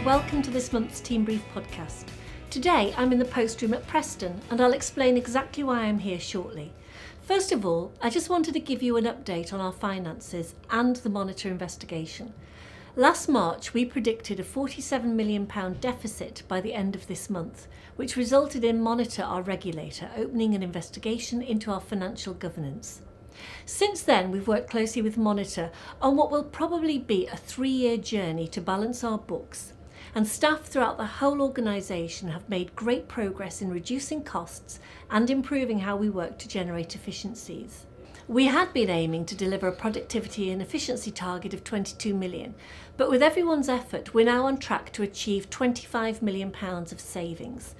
welcome to this month's Team Brief podcast. Today I'm in the post room at Preston and I'll explain exactly why I'm here shortly. First of all, I just wanted to give you an update on our finances and the Monitor investigation. Last March we predicted a £47 million deficit by the end of this month, which resulted in Monitor, our regulator, opening an investigation into our financial governance. Since then, we've worked closely with Monitor on what will probably be a 3-year journey to balance our books, and staff throughout the whole organisation have made great progress in reducing costs and improving how we work to generate efficiencies. We had been aiming to deliver a productivity and efficiency target of £22 million, but with everyone's effort, we're now on track to achieve £25 million of savings.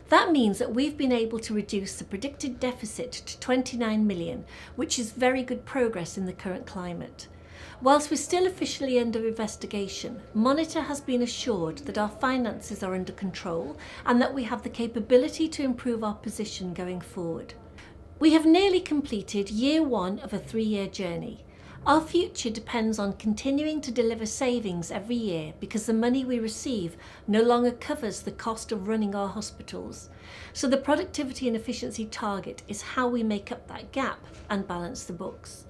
That means that we've been able to reduce the predicted deficit to £29 million, which is very good progress in the current climate. Whilst we're still officially under investigation, Monitor has been assured that our finances are under control and that we have the capability to improve our position going forward. We have nearly completed year 1 of a 3-year journey. Our future depends on continuing to deliver savings every year because the money we receive no longer covers the cost of running our hospitals. So the productivity and efficiency target is how we make up that gap and balance the books.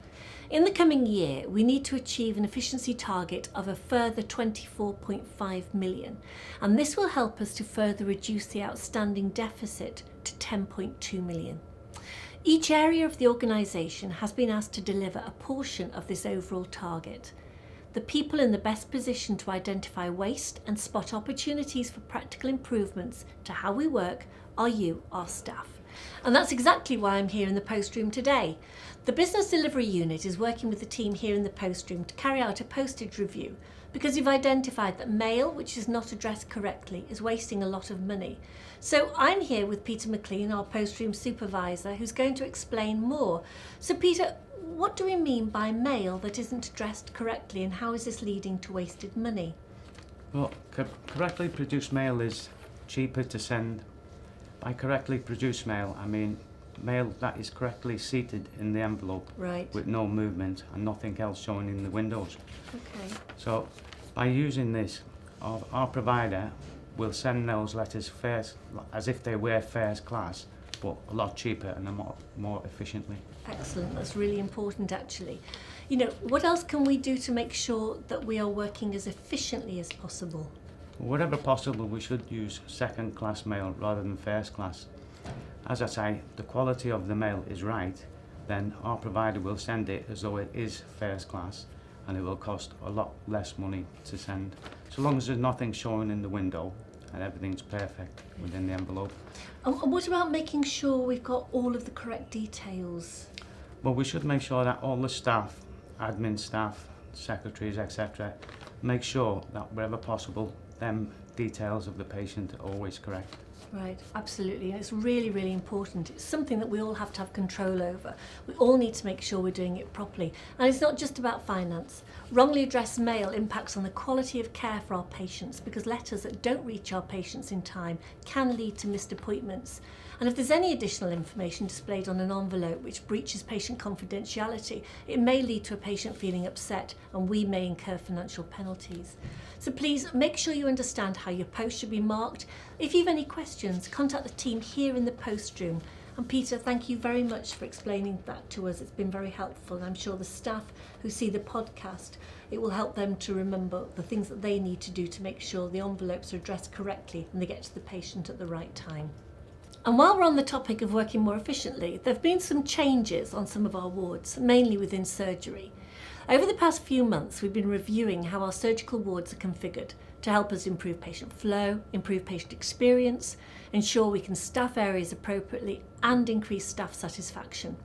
In the coming year, we need to achieve an efficiency target of a further £24.5 million, and this will help us to further reduce the outstanding deficit to £10.2 million. Each area of the organisation has been asked to deliver a portion of this overall target. The people in the best position to identify waste and spot opportunities for practical improvements to how we work are you, our staff. And that's exactly why I'm here in the post room today. The Business Delivery Unit is working with the team here in the post room to carry out a postage review because we've identified that mail, which is not addressed correctly, is wasting a lot of money. So I'm here with Peter McLean, our post room supervisor, who's going to explain more. So Peter, what do we mean by mail that isn't addressed correctly, and how is this leading to wasted money? Well, correctly produced mail is cheaper to send. By correctly produced mail, I mean mail that is correctly seated in the envelope, right, with no movement and nothing else showing in the windows. Okay. So by using this, our provider will send those letters first, as if they were first class, but a lot cheaper and more efficiently. Excellent, that's really important actually. You know, what else can we do to make sure that we are working as efficiently as possible? Wherever possible, we should use second class mail rather than first class. As I say, the quality of the mail is right, then our provider will send it as though it is first class, and it will cost a lot less money to send, so long as there's nothing showing in the window and everything's perfect within the envelope. And what about making sure we've got all of the correct details? Well, we should make sure that all the staff, admin staff, secretaries, etc., make sure that wherever possible, them details of the patient are always correct. Right, absolutely, and it's really, really important. It's something that we all have to have control over. We all need to make sure we're doing it properly. And it's not just about finance. Wrongly addressed mail impacts on the quality of care for our patients because letters that don't reach our patients in time can lead to missed appointments. And if there's any additional information displayed on an envelope which breaches patient confidentiality, it may lead to a patient feeling upset and we may incur financial penalties. So please make sure you understand how your post should be marked. If you have any questions, contact the team here in the post room. And Peter, thank you very much for explaining that to us. It's been very helpful, and I'm sure the staff who see the podcast, it will help them to remember the things that they need to do to make sure the envelopes are addressed correctly and they get to the patient at the right time. And while we're on the topic of working more efficiently, there have been some changes on some of our wards, mainly within surgery. Over the past few months, we've been reviewing how our surgical wards are configured to help us improve patient flow, improve patient experience, ensure we can staff areas appropriately and increase staff satisfaction.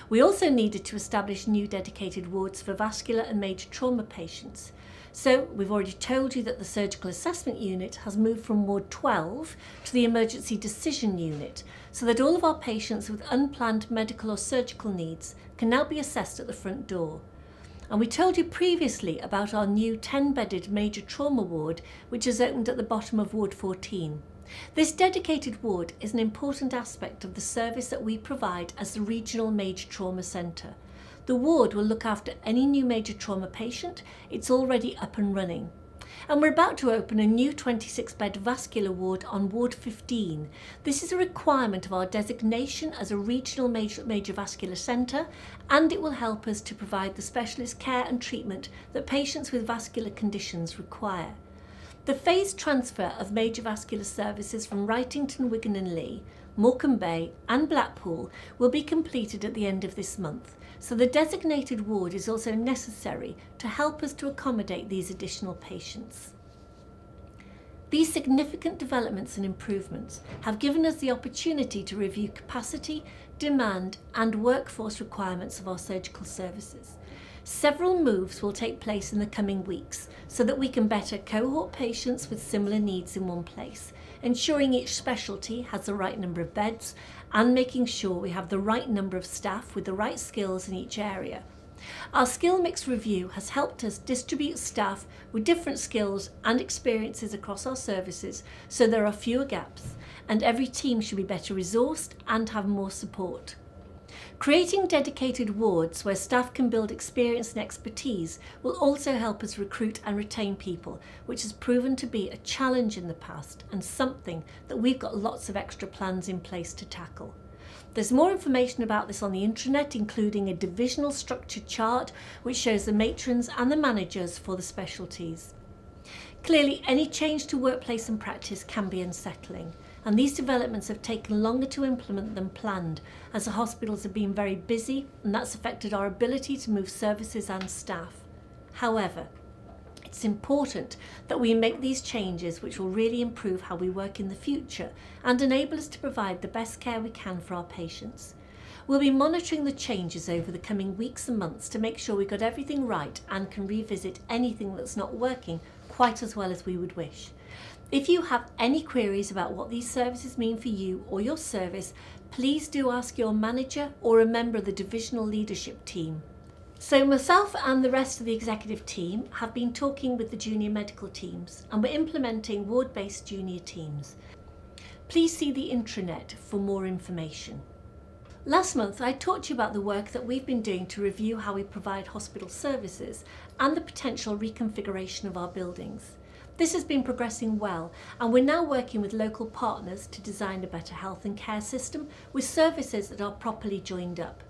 We also needed to establish new dedicated wards for vascular and major trauma patients. So we've already told you that the surgical assessment unit has moved from Ward 12 to the emergency decision unit, so that all of our patients with unplanned medical or surgical needs can now be assessed at the front door. And we told you previously about our new 10-bedded major trauma ward, which has opened at the bottom of Ward 14. This dedicated ward is an important aspect of the service that we provide as the regional major trauma centre. The ward will look after any new major trauma patient. It's already up and running. And we're about to open a new 26-bed vascular ward on Ward 15. This is a requirement of our designation as a regional major vascular centre, and it will help us to provide the specialist care and treatment that patients with vascular conditions require. The phased transfer of major vascular services from Wrightington, Wigan and Leigh, Morecambe Bay and Blackpool will be completed at the end of this month, so the designated ward is also necessary to help us to accommodate these additional patients. These significant developments and improvements have given us the opportunity to review capacity, demand and workforce requirements of our surgical services. Several moves will take place in the coming weeks so that we can better cohort patients with similar needs in one place, ensuring each specialty has the right number of beds and making sure we have the right number of staff with the right skills in each area. Our skill mix review has helped us distribute staff with different skills and experiences across our services so there are fewer gaps and every team should be better resourced and have more support. Creating dedicated wards where staff can build experience and expertise will also help us recruit and retain people, which has proven to be a challenge in the past and something that we've got lots of extra plans in place to tackle. There's more information about this on the intranet, including a divisional structure chart which shows the matrons and the managers for the specialties. Clearly, any change to workplace and practice can be unsettling, and these developments have taken longer to implement than planned, as the hospitals have been very busy and that's affected our ability to move services and staff. However, it's important that we make these changes which will really improve how we work in the future and enable us to provide the best care we can for our patients. We'll be monitoring the changes over the coming weeks and months to make sure we got everything right and can revisit anything that's not working quite as well as we would wish. If you have any queries about what these services mean for you or your service, please do ask your manager or a member of the divisional leadership team. So myself and the rest of the executive team have been talking with the junior medical teams and we're implementing ward-based junior teams. Please see the intranet for more information. Last month I talked to you about the work that we've been doing to review how we provide hospital services and the potential reconfiguration of our buildings. This has been progressing well and we're now working with local partners to design a better health and care system with services that are properly joined up.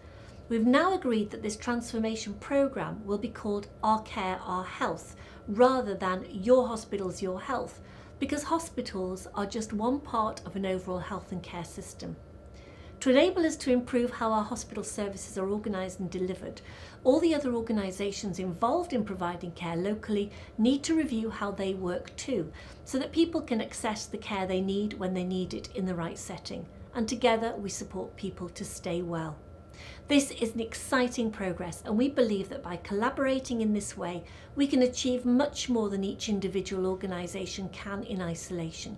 We've now agreed that this transformation programme will be called Our Care, Our Health rather than Your Hospitals, Your Health, because hospitals are just one part of an overall health and care system. To enable us to improve how our hospital services are organised and delivered, all the other organisations involved in providing care locally need to review how they work too, so that people can access the care they need when they need it in the right setting, and together we support people to stay well. This is an exciting progress and we believe that by collaborating in this way, we can achieve much more than each individual organisation can in isolation.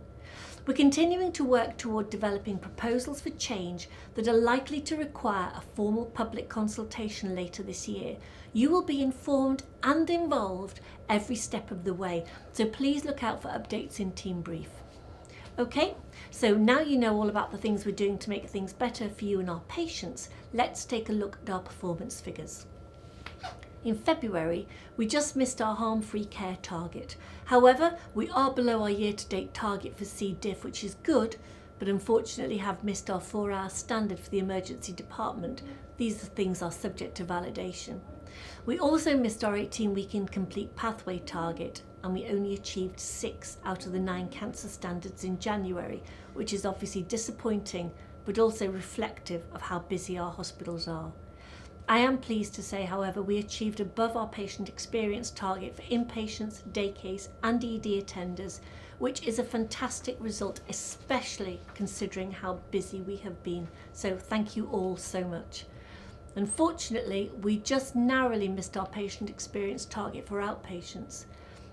We're continuing to work toward developing proposals for change that are likely to require a formal public consultation later this year. You will be informed and involved every step of the way, so please look out for updates in Team Brief. Okay, so now you know all about the things we're doing to make things better for you and our patients, let's take a look at our performance figures. In February, we just missed our harm-free care target. However, we are below our year-to-date target for C. diff, which is good, but unfortunately have missed our 4-hour standard for the emergency department. These things are subject to validation. We also missed our 18-week incomplete pathway target, and we only achieved 6 out of the 9 cancer standards in January, which is obviously disappointing, but also reflective of how busy our hospitals are. I am pleased to say, however, we achieved above our patient experience target for inpatients, day case and ED attenders, which is a fantastic result, especially considering how busy we have been. So thank you all so much. Unfortunately, we just narrowly missed our patient experience target for outpatients.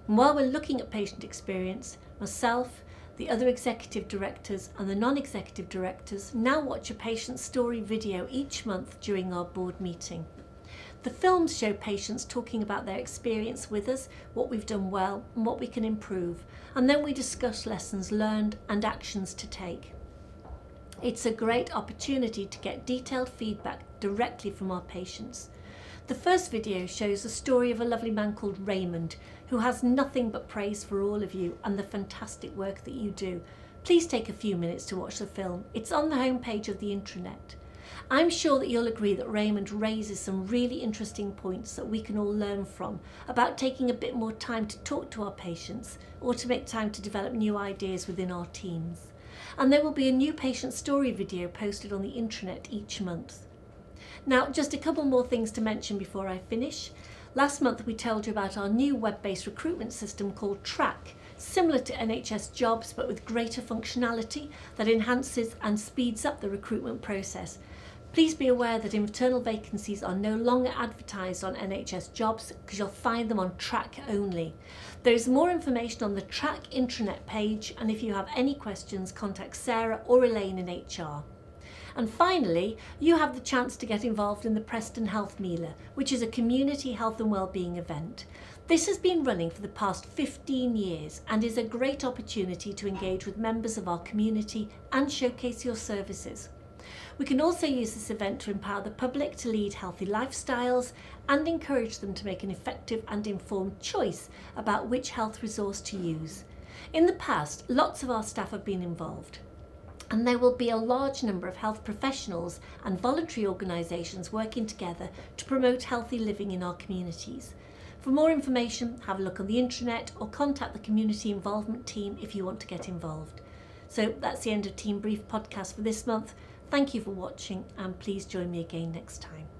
And while we're looking at patient experience, myself, the other executive directors and the non-executive directors now watch a patient story video each month during our board meeting. The films show patients talking about their experience with us, what we've done well and what we can improve, and then we discuss lessons learned and actions to take. It's a great opportunity to get detailed feedback directly from our patients. The first video shows the story of a lovely man called Raymond, who has nothing but praise for all of you and the fantastic work that you do. Please take a few minutes to watch the film. It's on the homepage of the intranet. I'm sure that you'll agree that Raymond raises some really interesting points that we can all learn from about taking a bit more time to talk to our patients or to make time to develop new ideas within our teams. And there will be a new patient story video posted on the intranet each month. Now, just a couple more things to mention before I finish. Last month we told you about our new web-based recruitment system called Track, similar to NHS Jobs but with greater functionality that enhances and speeds up the recruitment process. Please be aware that internal vacancies are no longer advertised on NHS Jobs because you'll find them on Track only. There is more information on the Track intranet page, and if you have any questions, contact Sarah or Elaine in HR. And finally, you have the chance to get involved in the Preston Health Mealer, which is a community health and wellbeing event. This has been running for the past 15 years and is a great opportunity to engage with members of our community and showcase your services. We can also use this event to empower the public to lead healthy lifestyles and encourage them to make an effective and informed choice about which health resource to use. In the past, lots of our staff have been involved, and there will be a large number of health professionals and voluntary organisations working together to promote healthy living in our communities. For more information, have a look on the intranet or contact the community involvement team if you want to get involved. So that's the end of Team Brief podcast for this month. Thank you for watching, and please join me again next time.